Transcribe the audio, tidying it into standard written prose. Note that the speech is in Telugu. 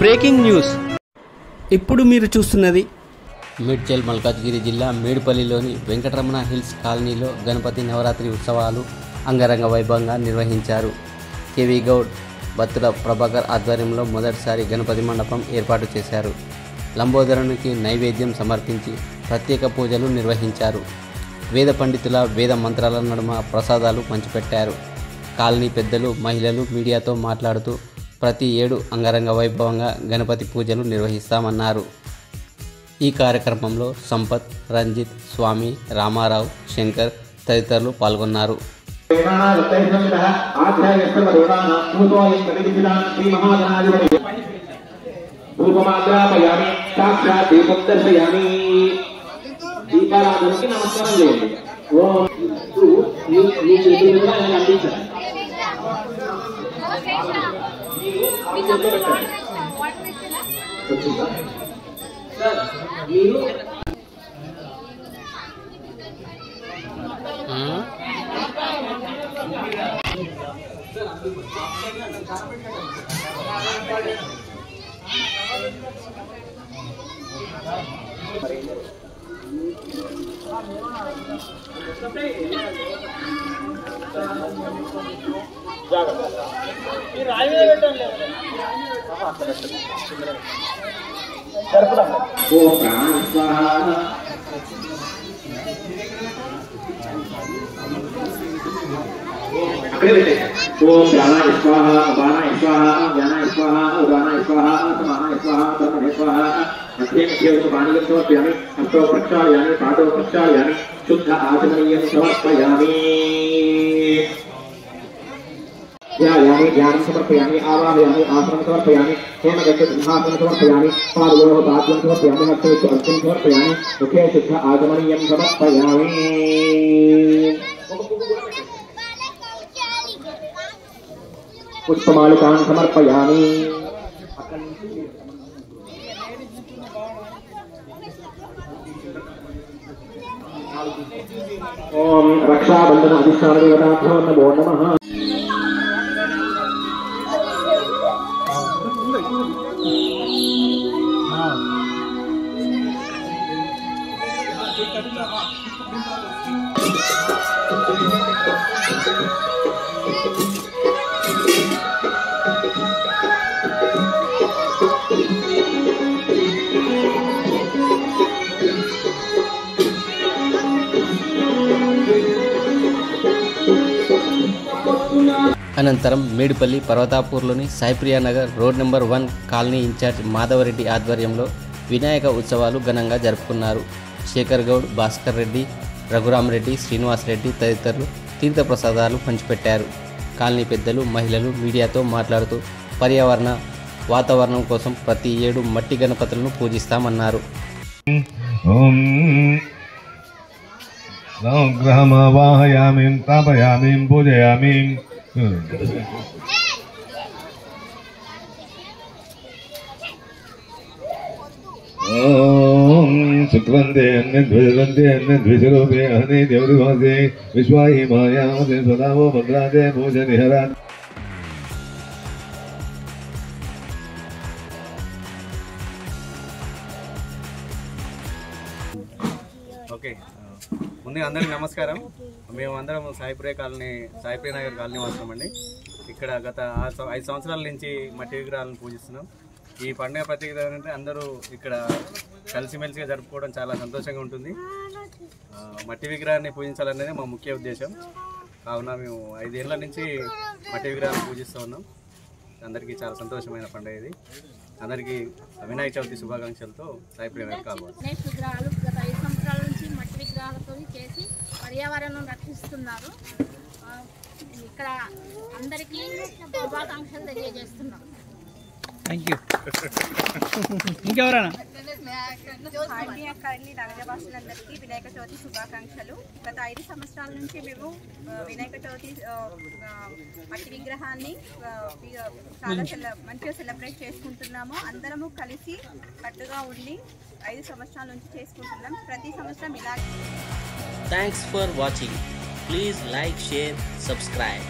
Breaking news. ఇప్పుడు మీరు చూస్తున్నది మేడ్చల్ మల్కాజ్గిరి జిల్లా మేడుపల్లిలోని వెంకటరమణ హిల్స్ కాలనీలో గణపతి నవరాత్రి ఉత్సవాలు అంగరంగ వైభవంగా నిర్వహించారు. కేవీ గౌడ్, బత్తుల ప్రభాకర్ ఆధ్వర్యంలో మొదటిసారి గణపతి మండపం ఏర్పాటు చేశారు. లంబోదరునికి నైవేద్యం సమర్పించి ప్రత్యేక పూజలు నిర్వహించారు. వేద పండితుల వేద మంత్రాల నడుమ ప్రసాదాలు పంచిపెట్టారు. కాలనీ పెద్దలు, మహిళలు మీడియాతో మాట్లాడుతూ ప్రతి ఏడు అంగరంగ వైభవంగా గణపతి పూజలు నిర్వహిస్తామన్నారు. ఈ కార్యక్రమంలో సంపత్, రంజిత్, స్వామి, రామారావు, శంకర్ తదితరులు పాల్గొన్నారు. ओम प्राणाय स्वाहा, अपानाय स्वाहा, ज्ञानाय स्वाहा, उदानाय स्वाहा, समानाय स्वाहा, कर्मणे स्वाहा. मध्येन पानीयं समर्पयामि, हस्तौ प्रक्षालयामि, पादौ प्रक्षालयामि, शुद्ध आचमनीयं समर्पयामि. ध्यायामि, ध्यानं समर्पयामि, आवाहयामि, आसनं समर्पयामि, हेमगच्छ सिंहासनं समर्पयामि, पादयोः पाद्यं समर्पयामि, हस्तेषु अर्घ्यं समर्पयामि, मुखे शुद्ध आचमनीयं समर्पयामि. पुष्पमालिकान् समर्पयामि. ओम रक्षाबंधन अधिष्ठान देवताभ्यो नमो नमः. అనంతరం మేడుపల్లి పర్వతాపూర్లోని Saipriya Nagar road number 1 colony in charge Madhavareddy ఆధ్వర్యంలో వినాయక ఉత్సవాలు ఘనంగా జరుపుకున్నారు. శేఖర్ గౌడ్, భాస్కర్ రెడ్డి, రఘురామ్ రెడ్డి, శ్రీనివాస్ రెడ్డి తదితరులు తీర్థప్రసాదాలు పంచిపెట్టారు. కాలనీ పెద్దలు, మహిళలు మీడియాతో మాట్లాడుతూ పర్యావరణ వాతావరణం కోసం ప్రతి ఏడు మట్టి గణపతులను పూజిస్తామన్నారు. గ్రహమావాహయామి, తాపయామి, పూజయామి. ఓం శుక్వందే అన్యద్విజవందే అన్యద్విజరూపే అహనే దేవరివాసే విశ్వాహి మాయావతే స్వదావో భద్రాదే భూజ నిహరా. ఓకే, ముందుగా అందరికీ నమస్కారం. మేము అందరం సాయిప్రియ నగర్ కాలనీ వాసులం అండి. ఇక్కడ గత 5 సంవత్సరాల నుంచి మట్టి విగ్రహాలను పూజిస్తున్నాం. ఈ పండుగ ప్రత్యేకత ఏంటంటే అందరూ ఇక్కడ కలిసిమెలిసిగా జరుపుకోవడం చాలా సంతోషంగా ఉంటుంది. మట్టి విగ్రహాన్ని పూజించాలనేది మా ముఖ్య ఉద్దేశం. కావున మేము 5 ఏళ్ల నుంచి మట్టి విగ్రహాన్ని పూజిస్తూ ఉన్నాం. అందరికీ చాలా సంతోషమైన పండుగ ఇది. అందరికీ వినాయక చవితి శుభాకాంక్షలతో సాయిప్రియ నగర్ కావాలి. విగ్రహాలు గత 5 సంవత్సరాల నుంచి మట్టి విగ్రహాలతో చేసి పర్యావరణం రక్షిస్తున్నారు. ఇక్కడ అందరికీ శుభాకాంక్షలు తెలియజేస్తున్నాం. Thank you. ఇంకెవరైనా నగరవాసులందరికీ వినాయక చవితి శుభాకాంక్షలు. గత 5 సంవత్సరాల నుంచి మేము వినాయక చవితి మట్టి విగ్రహాన్ని చాలా మంచిగా సెలబ్రేట్ చేసుకుంటున్నాము. అందరము కలిసి కట్టుగా ఉండి 5 సంవత్సరాల నుంచి చేసుకుంటున్నాం. ప్రతి సంవత్సరం ఇలా. Thanks for watching. Please like, share, subscribe.